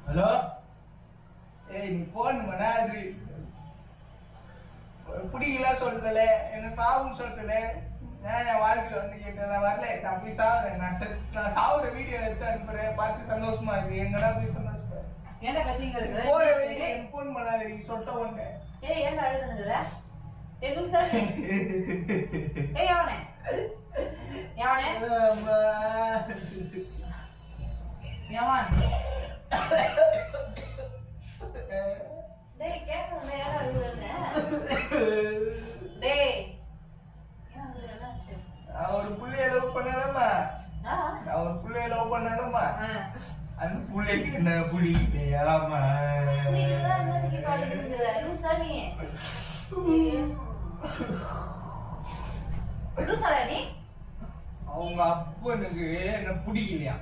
Hello ஏய் நீ phone பண்ணாது பிடிக்கல சொல்லல என்ன சாவுன்னு சொல்லல என் வாழ்க்கையில வந்து கேட்டேன் நான் வரல நான் போய் சாவுறேன் நான் சாவுற வீடியோ எடுத்து அனுப்புறேன் பார்த்து சந்தோஷமா இருக்கு எங்கடா போய் சந்தோஷமா ஏன்டா கத்திங்க போன வெயிட் எனக்கு போன் பண்ணாத நீ சொட்ட ஒண்ணே ஏய் ஏன்டா அழுதுனதுல ஏய் லூசா ஏய் அவனே அம்மா யவான் டேய் கேக்குறேன் ஏன்டா அழுதுனே டேய் அவர் புள்ளைய லவ் பண்ணலாமா அவர் புள்ளைய லவ் பண்ணலாமா அந்த புள்ளைக்கு என்ன பிடிக்கலையாமா அவங்க அப்பனுக்கு என்ன பிடிக்கலையா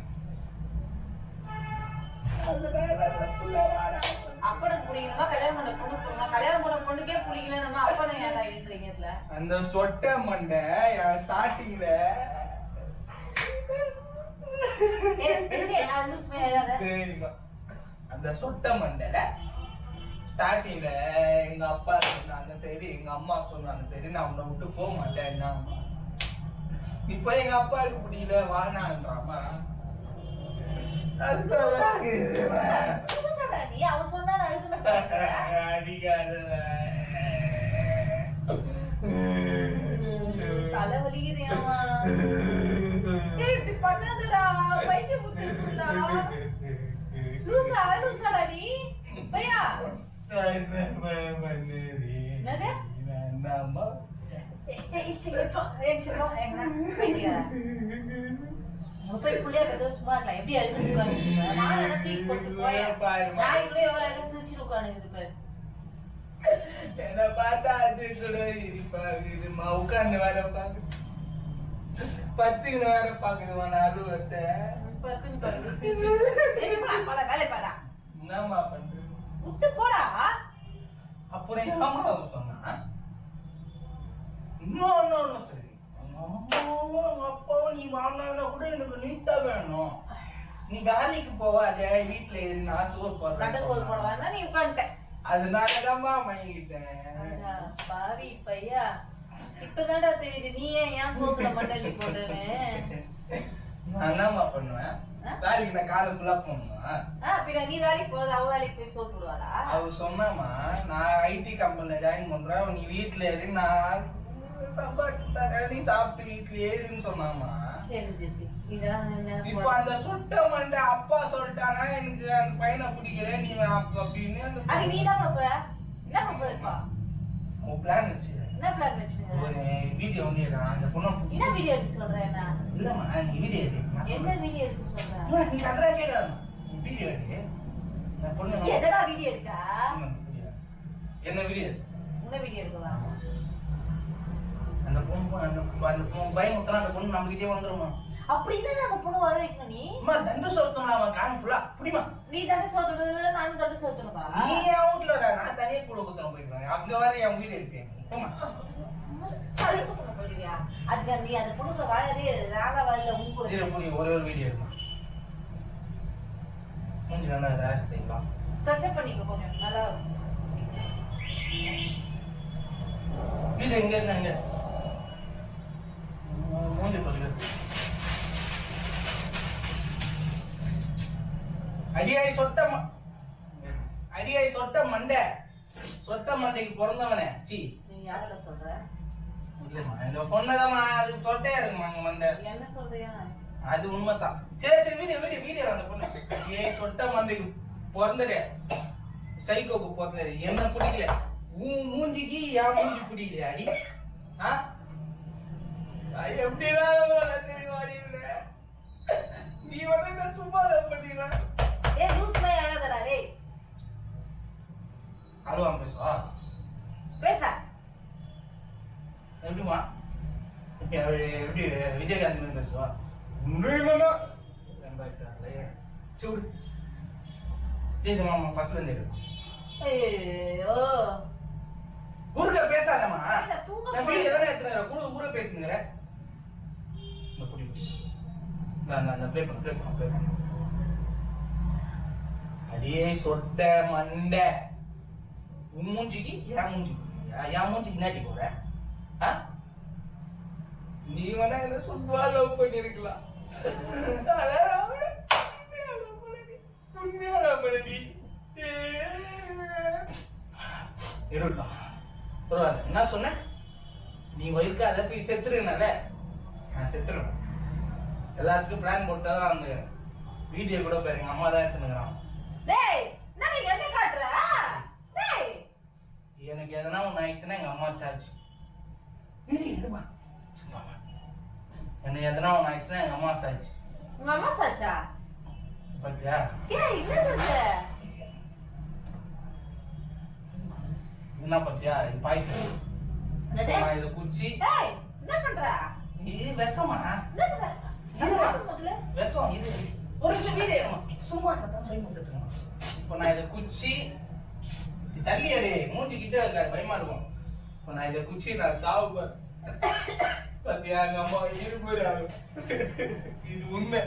அப்பனுக்கு பிடிக்கணுமா கல்யாணம் பண்ண பொண்ணு கல்யாணம் பண்ண பொண்ணுக்கே பிடிக்கல நம்ம அப்பனை ஏன்டா இழுக்கிறீங்க அந்த சொட்ட மண்டை ஸ்டார்டிங்ல அந்த சொட்ட மண்டல ஸ்டார்டிங்ல எங்க அப்பா சொன்னாங்க சரி எங்க அம்மா சொன்னாங்க சரி நான் உன்னை விட்டு போக மாட்டேன் இப்ப எங்க அப்பாவுக்கு பிடிக்கல வாங்கினான்றாமா அவன் சொன்னா தலை வலிக்குறியாமா இப்படி பண்ணாதடா பைத்தியம் முடிச்சிருக்கா லூசாடா நீ பையா என்னது போய் புள்ளைய சும்மா இருக்கலாம் எப்படி அழுது தூக்கி போட்டு போய் நாய் கூட எவ்வளவு சிரிச்சுட்டு உட்காந்து பாரு என்ன பார்த்தா அது கூட இருப்பா உட்கார்ந்து வேற பாக்கு பத்துக்கு வேற பாக்குதுமா நான் அழுவத்தை என்னம்மா பண்ற விட்டு போடா அப்புறம் எங்க அம்மா சொன்னா இன்னும் சரி அம்மாவும் அப்பாவும் நீ வாங்கினா கூட எனக்கு நீட்டா வேணும் நீ வேலைக்கு போவாத வீட்டுல இரு நான் சோறு போடுறேன் நீ உட்காந்துட்ட அதனாலதான்மா வாங்கிட்டேன் பாவி பையா இப்பதான்டா தெரியுது நீ ஏன் சோத்துல மண்டலி போட்டேன்னு நான் என்னம்மா பண்ணுவேன் வேலைக்கு நான் காலை ஃபுல்லா போகணுமா பின்ன நீ வேலைக்கு போகுது அவ வேலைக்கு போய் சோறு போடுவாளா அவ சொன்னாமா நான் ஐடி கம்பெனில ஜாயின் பண்றேன் நீ வீட்டுல இரு நான் சம்பாதிச்சு தரேன் நீ சாப்பிட்டு வீட்டுல ஏறுன்னு சொன்னாமா இப்ப அந்த சுட்ட மண்டை அப்பா சொல்லிட்டானா எனக்கு அந்த பையனை பிடிக்கல நீ அப்படின்னு நீ தான் என்ன உன் பிளான் வச்சு என்ன பிளான் வச்சு ஒரு வீடியோ ஒண்ணு அந்த பொண்ணு என்ன வீடியோ எடுக்க சொல்றேன் இல்லம்மா நீ வீடியோ எடு என்ன வீடியோ எடுக்க சொல்றேன் நீ கதறா கேட்கலாம் வீடியோ எடு அந்த பொண்ணு எதடா வீடியோ எடுக்கா என்ன வீடியோ என்ன வீடியோ எடுக்கலாம் அந்த பொண்ணு பயம் முத்தலாம் அந்த பொண்ணு நம்ம கிட்டே வந்துருமா அப்படின்னா அந்த பொண்ணு வர வைக்கணும் நீ அம்மா தண்டு சோத்தம்ல அவன் காண் ஃபுல்லா புடிமா நீ தண்டு சோத்துறது நானும் தண்டு சோத்துறப்பா நீ அவுட்ல வர நான் தனியா கூட குத்தணும் போயிடுவேன் அங்க வர என் வீடு இருக்கேன் போமா அதுக்கு நீ அந்த பொண்ணுல வாழறே ராகா வாயில உங்க ஒரே ஒரு வீடியோ எடுமா மூஞ்சி நல்லா ரேஸ் செய்யலாம் டச் பண்ணிக்க கொஞ்சம் நல்லா வீடு எங்க இருந்தாங்க மூஞ்சி சொல்லுங்க அடியாய் சொட்ட மண்டை சொட்ட மண்டைக்கு பிறந்தவனே சி நீ யாரட சொல்ற இல்லம்மா இந்த பொண்ணதாம்மா அது சொட்டையா இருக்குமா அங்க மண்டை என்ன சொல்றியா அது உண்மைதான் சரி வீடியோ அந்த பொண்ணு சொட்ட மண்டைக்கு பிறந்தது சைக்கோக்கு பிறந்தது என்ன பிடிக்கல மூஞ்சிக்கு என் மூஞ்சி பிடிக்கல அடி எப்படிலாம் தெரியுமா நீ வந்து சும்மா பண்ணிடுற லூஸ் பை அழகடா டேய் அழுவா பேசா எப்படிமா எப்படி விஜயகாந்த் மாதிரி பேசுவா சூடு சரி மாமா பஸ்ல இருந்து ஊருக்க பேசாதம்மா நான் வீடியோ தானே எடுத்துறேன் ஊர பேசுங்கற இந்த புடி நான் ப்ளே பண்ணு ஏய் சொட்ட மண்டை, உன் மூஞ்சிக்கு என் மூஞ்சிக்கு என் மூஞ்சிக்கு நாட்டி போற. நீ வேணா என்ன சும்மா லவ் பண்ணிருக்கலாம். இருக்கட்டும், பரவாயில்ல. என்ன சொன்ன நீ வயிற்று அதை போய் செத்துருனால நான் செத்துருவேன். எல்லாத்துக்கும் பிளான் போட்டாதான் அந்த வீடியோ கூட பாருங்க அம்மா தான் எடுத்துனுக்குறான். எனக்கு எதனா ஒன்று ஆயிடுச்சுன்னா எங்க அம்மா சார்ஜ். எனக்கு எதனா ஒன்று ஆயிடுச்சுன்னா எங்க அம்மா சார்ஜ். உங்க அம்மா சாச்சா பாத்தியா? என்ன பாத்தியா? இது பாய்சன். இதை குச்சி என்ன பண்ற? இது விஷமா? விஷம் இது. ஒரு நிமிஷம் வீடு சும்மா இப்போ நான் இதை குச்சி தள்ளி அடி மூஞ்சி கிட்ட இருக்காது, பயமா இருக்கும். இப்போ நான் இதை குச்சி நான் சாவு பாத்தியா? எங்க அம்மா இருப்பு. இது உண்மை.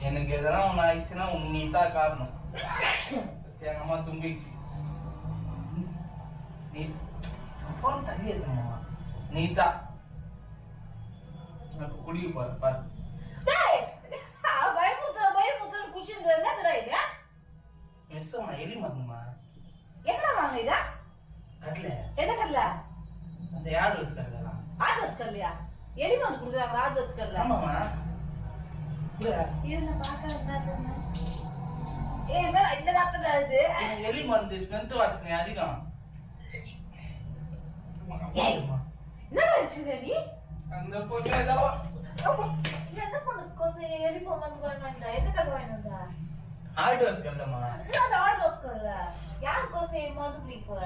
எனக்கு எதனா ஒண்ணு ஆயிடுச்சுன்னா நீ தான் காரணம். எங்க அம்மா தும்பிச்சு. நீ போன் தள்ளி இருக்கணுமா? நீ தான் குடிக்க போற பாரு. எலி மருந்துமா? எங்கடா வாங்குறீங்க? கடல. என்ன கடல? அந்த ஆட்வர்ஸ் கடலாம். ஆட்வர்ஸ் கடலையா? எலி மருந்து குடுக்குறாங்க ஆட்வர்ஸ் கடல. ஆமாமா. இது நான் பார்க்க வந்தாதுன்னா என்ன இந்த நாத்தல இது? எலி மருந்து ஸ்மெல் வாசனை அதிகம். என்ன நினைச்சீங்க நீ? அந்த பொண்ணு ஏதோ எந்த பொண்ணு கோசை எலி மருந்து வாங்கினா எந்த கடை வாங்கினா? ஆட்வர்ஸ் கடலமா? என்ன ஆட்வர்ஸ் கடல? யார் கோசை மருந்து குடிக்க போற?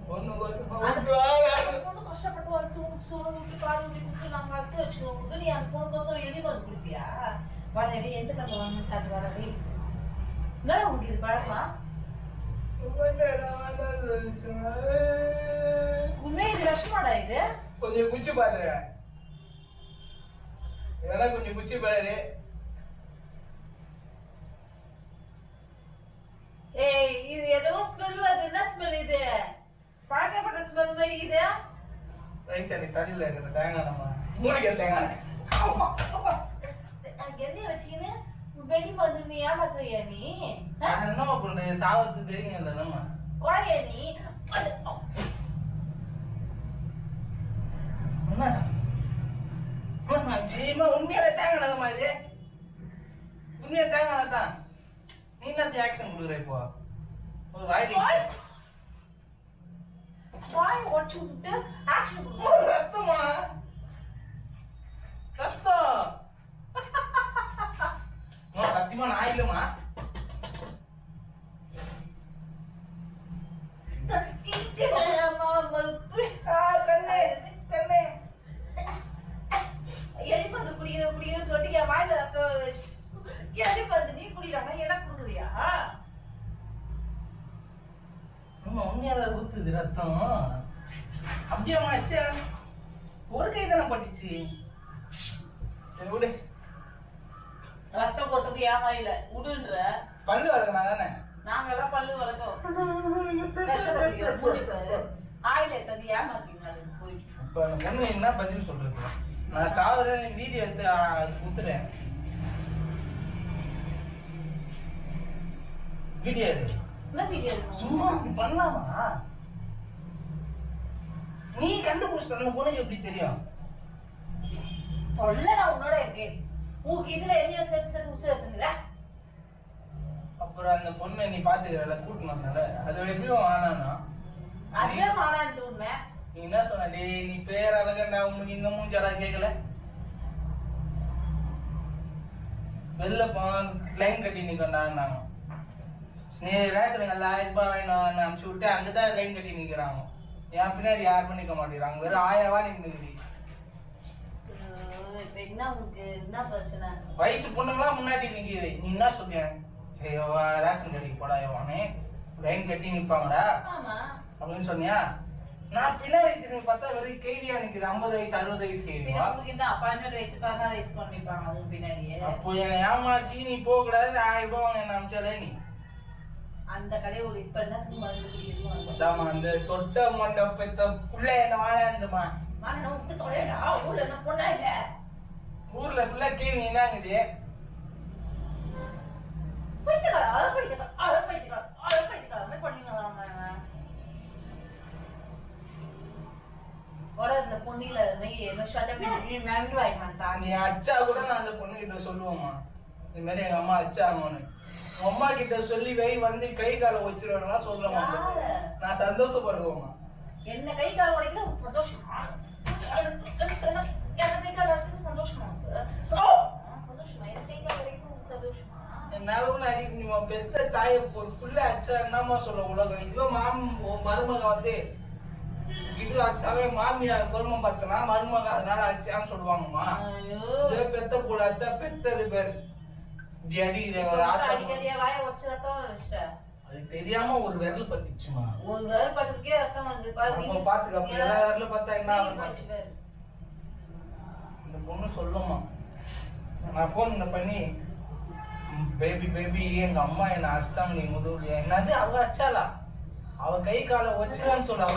பொண்ணு கோசை பொண்ணு கஷ்டப்பட்டு வந்து சோறு விட்டு கால் விட்டு குடிச்சு நாங்க அத்து வச்சுக்கோங்க. நீ அந்த பொண்ணு கோசம் எலி மருந்து குடிப்பியா? வரவே எந்த கடை வாங்கினா காட்டு வரவே என்ன உங்களுக்கு இது பழக்கமா? உண்மையா இது விஷமாடா இது? கொஞ்சம் குச்சி பாத்துறேன். இதெல்லாம் கொஞ்சம் குச்சி பாரு. ஏய் இது ஏதோ ஸ்மெல் வருது. என்ன ஸ்மெல் இது? பழக்கப்பட்ட ஸ்மெல் மாதிரி இது. ரைசரி தண்ணில இருக்கிற தேங்காய் நம்ம மூடிக்க தேங்காய். எண்ணெய் வச்சுக்கின்னு வெளி வந்து நீ ஏமாத்துறியா நீ? என்ன பண்றேன்? சாவத்துக்கு தெரியுங்கல்ல நம்ம குழைய நீ. உண்மையால தேங்காய் இது உண்மையா தேங்காய் தான். நீ என்ன ஆக்ஷன் கொடுக்குற? இப்போ ஒரு வாய் உடச்சு விட்டு ஆக்ஷன் கொடுக்குற. ரத்தமா? ரத்தம் சத்தியமா நான் இல்லமா? எலிப்பந்து குடிக்கிற சொல்லிட்டு என் வாயில எலிப்பந்து நீ குடிக்கிறாங்க எனக்கு கொடுக்குறியா? உண்மையால ஊத்துது ரத்தம். அப்படியே ஆச்சா? ஒரு கை தானே பட்டுச்சு. ரத்தம் போட்டது என் வாயில உடுன்ற. பல்லு வளர்க்கணா தானே? நாங்கெல்லாம் பல்லு வளர்க்கோம். ஆயில எடுத்தது ஏமாத்தீங்க போய். இப்ப அந்த பொண்ணு என்ன பதில் சொல்றது? நான் சாவுறேன் வீடியோ எடுத்து குத்துறேன். வீடியோ எடு. என்ன வீடியோ? சும்மா பண்ணலாமா? நீ கண்டுபிடிச்ச அந்த பொண்ணுக்கு எப்படி தெரியும்? சொல்ல நான் உன்னோட இருக்கேன். உனக்கு இதுல எதையோ சேர்த்து உசு எடுத்துங்களா? அப்புறம் அந்த பொண்ணை நீ பாத்துக்கிறல கூட்டு வந்தால அது எப்படியும் ஆனானா? அதுவே ஆனான்னு உண்மை. நீ என்ன சொன்ன? டேய் நீ பேர் அழகண்டா, உனக்கு இந்த மூஞ்சாடா கேட்கல? வெளில லைன் கட்டி நிக்கண்டாங்க. நீ ரேஷன் நல்லா 1000 ரூபாய் வாங்கினு அனுப்பிச்சு விட்டு அங்கதான் லைன் கட்டி நிக்கிறாங்க. என் பின்னாடி யாருமே நிக்க மாட்டேங்கிறாங்க. வெறும் 1000 ரூபாய் நின்னுக்குது. என்ன உனக்கு என்ன பிரச்சனை? வயசு பொண்ணுங்களாம் முன்னாடி நிக்குது. நீ என்ன சொல்ற? ரேஷன் கடைக்கு போடா எவானே லைன் கட்டி நிப்பாங்கடா அப்படின்னு சொன்னியா? நான் பின்னாடி திரும்பி பார்த்தா வெறும் கேவியா நிக்குது 50 வயசு 60 வயசு கேவியா பின்ன உங்களுக்கு என்ன 18 வயசு 16 வயசு பண்ணிப்பாங்க அது பின்னாடியே. அப்போ என்னை ஏமாத்தி நீ போக கூடாது 1000 ரூபாய் என்ன அமிச்சாலே நீ அந்த கடையை ஒரு இப்ப என்ன மருந்து குடிக்கிறதும் அதாம்மா அந்த சொட்ட மொண்ட பெத்த புள்ள என்ன வாழாந்துமா நான் விட்டு தொலைடா ஊர்ல என்ன பொண்ணா இல்ல ஊர்ல ஃபுல்லா கேவி என்னங்குது போய்த்துக்கலாம் அதை போய்த்துக்கலாம் பண்ணிடலாம் இந்த பொண்ணில நீ அச்சா கூட நான் அந்த பொண்ணு கிட்ட சொல்லுவோம்மா இந்த மாதிரி எங்க அம்மா அச்சாங்கன்னு அம்மா கிட்ட சொல்லி வை வந்து கை காலை வச்சிருவாங்களா சொல்ல மாட்டேன் நான் சந்தோஷப்படுவோம்மா என்ன கை கால உடைக்கிறது சந்தோஷமா கை கால உடைக்கிறது சந்தோஷமா சந்தோஷமா என் கை கால உடைக்கிறது சந்தோஷமா என்னால ஒண்ணு அடிக்க நீ பெத்த தாயை ஒரு புள்ள அச்சா என்னமா சொல்ல உலகம் இதுவே மருமக வந்து இது அச்சாவே மாமியார் குடும்பம் பார்த்தனா மருமக அதனால அச்சான்னு சொல்லுவாங்கம்மா பெத்த கூட அத்தா பெத்தது பேர் அது தெரியாம ஒரு விரல் பட்டுச்சுமா ஒரு விரல் பட்டதுக்கே அர்த்தம் வந்து பாத்துக்க அப்ப எல்லா விரல பார்த்தா என்ன ஆகும் இந்த பொண்ணு சொல்லுமா நான் போன் பண்ணி பேபி எங்க அம்மா என்ன அடிச்சிட்டாங்க நீ முதுகுல என்னது அவ அச்சாலா அவ கை காலை வச்சிடான்னு சொல்ல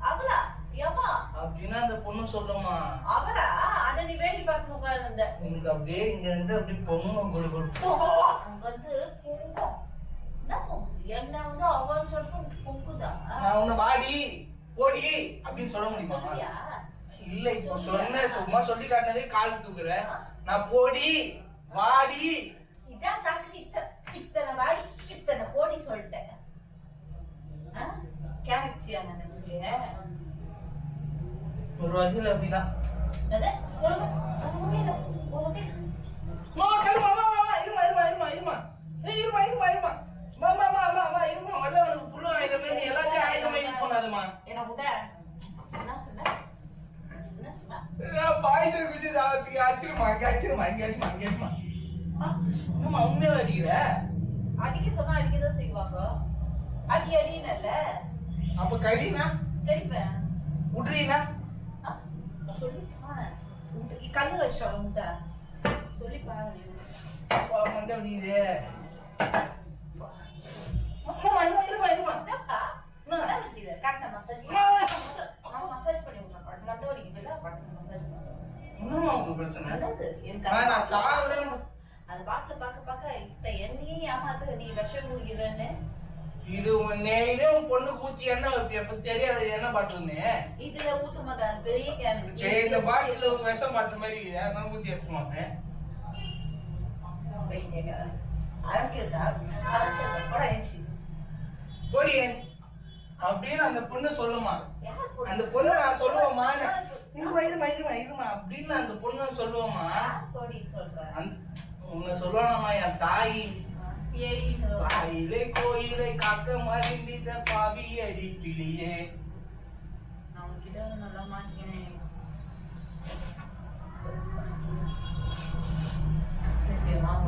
அவளா ஏமா அப்படின்னா அந்த பொண்ணு சொல்லுமா அவளா அத நீ வேடி பார்த்து உட்கார்ந்த எனக்கு அப்படியே இங்க இருந்து அப்படி பொண்ணு கொடுக்கும் அங்க வந்து பொங்கும் என்ன வந்து அவன் சொல்லிட்டு பொங்குதா நான் உன்னை வாடி போடி அப்படின்னு சொல்ல முடியுமா இல்ல இப்போ சொன்ன சும்மா சொல்லி காட்டினதே கால் தூக்குற நான் போடி வாடி இதான் சாப்பிட்டு இத்தனை வாடி இத்தனை போடி சொல்லிட்டேன் கேரக்டியா நான் ஒரு வகையில் அப்படிதான் அடிக்க சொன்னா அடிக்கதான் செய்வாங்க அடி அடின்னு அப்ப கடினா கடிப்பேன் விட்றீனா சொல்லி கல்லு வச்சிட்டாங்க முட்டை சொல்லி பாருங்க வந்து அப்படி இது மசாஜ் பண்ணி விடுறேன் மண்டை வலிக்குதுல பிரச்சனை அது பாட்டுல பார்க்க இத்த எண்ணியே ஏமாத்து நீ விஷம் குடிக்கிறேன்னு இது நெய்யும் பொண்ணு ஊத்தி என்ன வைப்பிய தெரியாது என்ன பாட்டில்னு இதுல ஊத்த மாட்டாங்க பெரிய கேன் இந்த பாட்டில் விஷம் பாட்டில் மாதிரி நான் ஊத்தி எடுக்க மாட்டேன் அப்படின்னு அந்த பொண்ணு சொல்லுமா அந்த பொண்ணு நான் சொல்லுவோமா இருமா அப்படின்னு அந்த பொண்ணு சொல்லுவோமா உன்னை சொல்லுவானம்மா என் தாய் தாயிலே கோயிலை காக்க மறிந்திட்ட பாவி அடிப்பிலியே நல்லா மாட்டேன்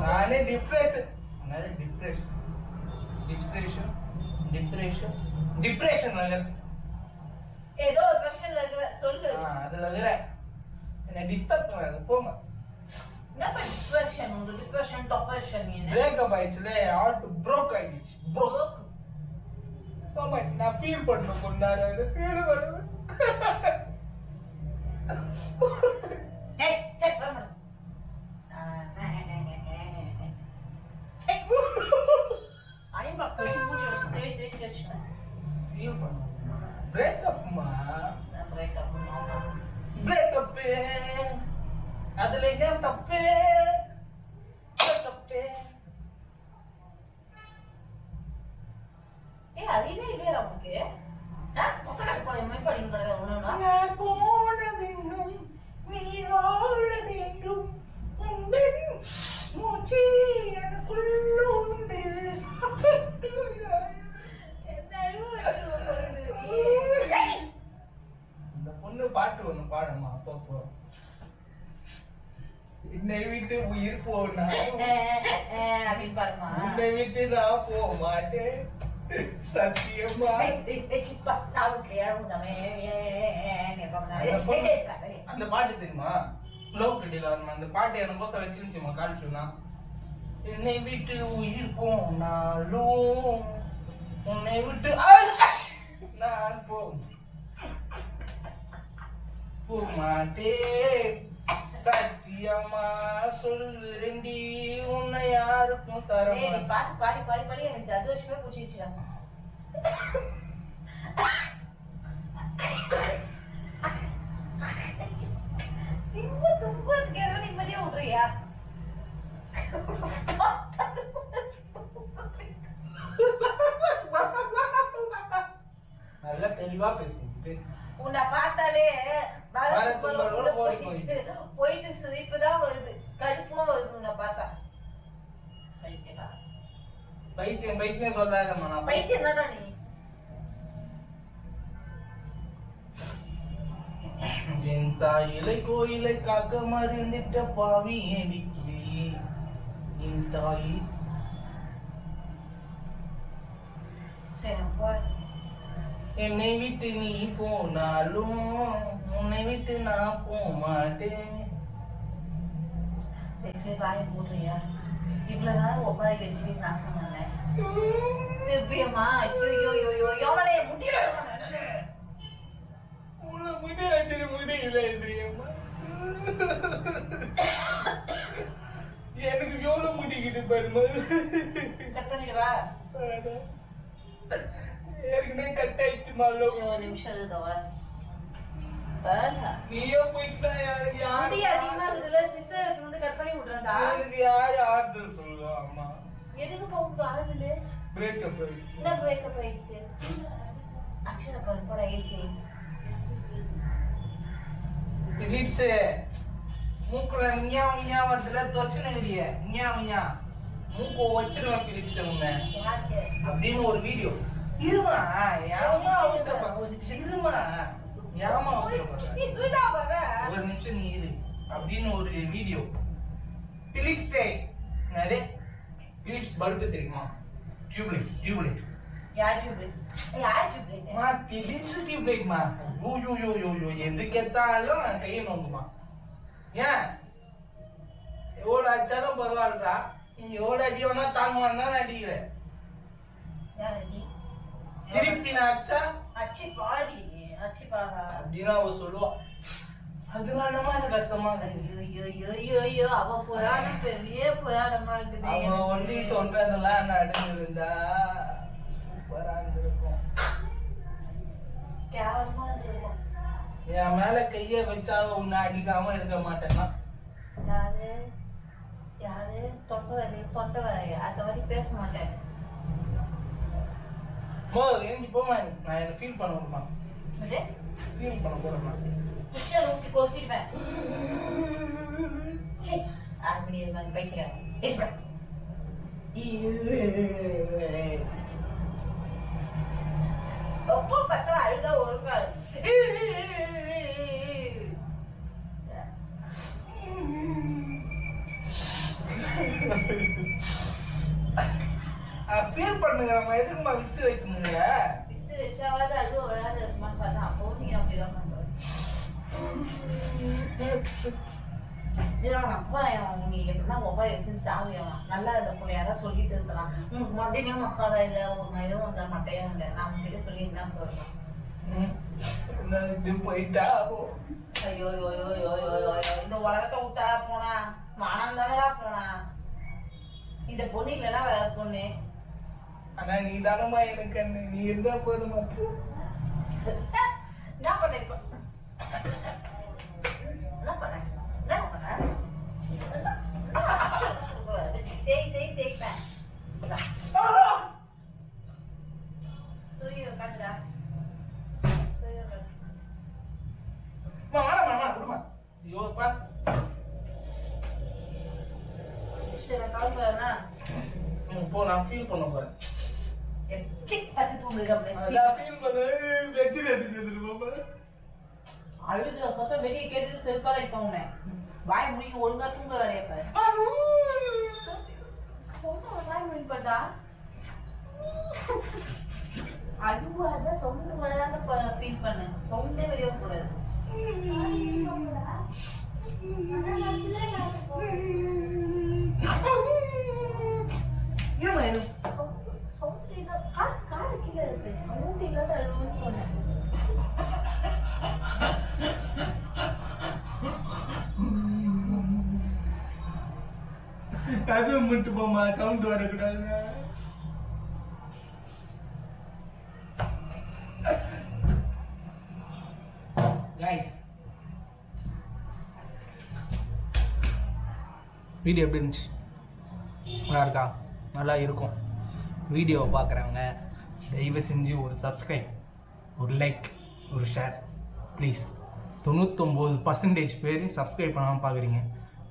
நானே டிப்ரெஷன் ஏதோ ஒரு பிரச்சனை இருக்கு சொல்லு அதுல வேற என்ன டிஸ்டர்ப் பண்ணாத போங்க என்ன டிப்ரெஷன் உங்க டிப்ரெஷன் டொப்ரெஷன் என்ன பிரேக்கப் ஆயிடுச்சுல ஹார்ட் ப்ரோக் ஆயிடுச்சு ப்ரோக் போமா நான் ஃபீல் பண்ணணும் கொண்டாரு ஃபீல் பண்ணுவேன் ஏய் செக் பண்ணு ஐ பாக்ஸ் வச்சு மூஞ்சி வச்சு தேய் வச்சுட்டேன் ஃபீல் பண்ணு பிரேக்கப்மா பிரேக்கப் அதுல என்ன தப்பு அதுவே இல்லையா உனக்கு போன வேண்டும் நீ வாழ வேண்டும் மூச்சு எனக்குள்ள உண்டு இந்த பொண்ணு பாட்டு ஒண்ணு பாடமா அப்பப்போ என்னை விட்டு உயிர் போனா அப்படின்னு பாருமா உன்னை விட்டு நான் போக மாட்டேன் சத்தியமா அந்த பாட்டு தெரியுமா? லவ் டுடேல அந்த பாட்டு எனக்கோசம் வச்சிருந்துச்சுமா கால்ச்சுனா. என்னை விட்டு உயிர் போனாலும் உன்னை விட்டு நான் போமாட்டேன் சத்தியமா சொல்லுறேன்டி உன்னை யாருக்கும் தர பாட்டு பாடி பாடி பாடி எனக்கு அது வருஷமே பிடிச்சிருச்சு. தும்பதுக்கு நிம்மதியா விடுறியா? நல்லா தெளிவா பேசு. உன்னை பார்த்தாலே போயிட்டு சிரிப்புதான் வருது, கடுப்பும் வருது உன்னை பார்த்தா. பைத்தியம் பைத்தியம் சொல்லாதம்மா. நான் பைத்தியம் தானே நீ. என் தாயிலை கோயிலை காக்க மறந்துட்ட பாவி ஏடிக்கிளி என் தாயி. என்னை விட்டு நீ போனாலும் உன்னை விட்டு நான் போக மாட்டேன். வாய போடுறியா? இவ்வளவுதான் ஒப்பாரி வச்சு நாசம் பண்ணேன். திவ்யமா எவனே முட்டிடுவேன். முடியல எனக்கு எவ்வளவு முடிக்குது பாருமா. கட் பண்ணிடுவா. ஏற்கனவே கட் ஆயிடுச்சு மாலோ. ஒரு நிமிஷம் இருக்குதவா. நீயோ போயிட்டா யாரு அதிகமா இருக்குதுல சிஸ்டர் வந்து கட் பண்ணி விடுறேன்டா. எனக்கு யாரு ஆறுதல் சொல்லுவா அம்மா? எதுக்கு போகுது ஆறுதல்? பிரேக்கப் ஆயிடுச்சு. என்ன பிரேக்கப் ஆயிடுச்சு? அக்ஷர போட ஆயிடுச்சு. பிலிப்ஸ் மூக்குல மியா மியா வந்தல தொச்சனகிரிய மியா மியா மூக்கு வச்சிருவேன் பிலிப்ஸ் உன்னை அப்படின்னு ஒரு வீடியோ. இருமா ஏமா அவசரப்படுற? இருமா ஏமா அவசரப்படுற? ஒரு நிமிஷம் நீ இரு அப்படின்னு ஒரு வீடியோ. பிலிப்ஸே என்னது? பிலிப்ஸ் பல்பு தெரியுமா? Tubelight tubelight. யார் டியூப்லைட்? யார் டியூப்லைட்? மா பிலிப்ஸ் டியூப்லைட்மா. யோ எது கேட்டாலும் கையை நோங்குமா. ஏன் எவ்வளவு அடிச்சாலும் பரவாயில்லடா. நீ எவ்வளவு அடி வேணா தாங்குவான்னு தான் அடிக்கிறேன். திருப்பி நான் அச்சா அச்சி பாடி அச்சி பாடா அப்படின்னு அவ சொல்லுவா. அதனாலமா எனக்கு கஷ்டமா இருக்கு. அவ புராணம் பெரிய புராணமா இருக்குது. அவ ஒண்டி சொன்னதெல்லாம் நடந்திருந்தா சூப்பரா இருந்திருக்கும். கேவலமா இருந்திருக்கும். என் மேல கைய வச்சாலும் உன்னை அடிக்காம இருக்க மாட்டேன்னா. யாரு யாரு? தொட்ட வரையா? அந்த மாதிரி பேச மாட்டேன். மோ ஏஞ்சி போமா. நான் என்ன ஃபீல் பண்ண முடியுமா? ஃபீல் பண்ண போறேம்மா. குஷியா ஊக்கி கொத்திடுவேன். சரி அப்படி மாதிரி பைக்கிறேன். ஒப்போ பார்த்தா அழுதா ஒழுங்காது. ஃபீல் பண்ணுங்கம்மா. எதுக்குமா விக்ஸ் வச்சுங்க? விக்ஸ் வச்சாவது அழுவ வராது இருக்குமான்னு பார்த்தா அப்போ நீ அப்படிதான் பண்ற. அப்பா நீ எப்படின்னா ஒப்பாரி வச்சு சாவியான் நல்லா இருந்த பிள்ளையாதான் சொல்லி திருத்தலாம். உங்களுக்கு மட்டையும் மசாலா இல்லை, உங்களுக்கு எதுவும் அந்த மட்டையும் இல்லை. நான் உங்ககிட்ட சொல்லிட்டு போயிருக்கேன். போயிட்டா ஐயோ இந்த உலகத்தை விட்டா போனா மனம் தானடா போனா. இந்த பொண்ணு இல்லைன்னா வேற பொண்ணு. ஆனா நீ தானமா எனக்கு கண்ணு. நீ இருந்தா போதுமா? என்ன பண்ண இப்ப? என்ன பண்ண? என்ன பண்ண? தேய்ப்பேன். சூரிய கண்டா இப்போ நான் ஃபீல் பண்ண போறேன். அழுது சத்தம் வெளியே கேட்டு செருப்பால் அடிப்பான் உன்னை. வாய் முடிக்க ஒழுங்கா தூங்க வேலையப்ப வாய் முடிப்பா. அழுவாத சவுண்ட் வராத ஃபீல் பண்ணு. சவுண்டே வெளியே கூடாது. சவுண்ட் இல்ல காது கீழே இருக்கு. சவுண்ட் இல்லாத அழுவுன்னு சொன்னேன். கதவு மட்டும் போமா, சவுண்ட் வரக்கூடாது. வீடியோ எப்படி இருந்துச்சு? நல்லா இருக்கா? நல்லா இருக்கும். வீடியோவை பார்க்குறவங்க தயவு செஞ்சு ஒரு சப்ஸ்கிரைப், ஒரு லைக், ஒரு ஷேர் ப்ளீஸ். 99% பேர் சப்ஸ்கிரைப் பண்ணாமல் பார்க்குறீங்க.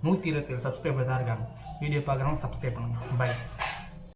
127 சப்ஸ்கிரைபர் தான் இருக்காங்க. வீடியோ பார்க்குறவங்க சப்ஸ்கிரைப் பண்ணுங்கள். பை.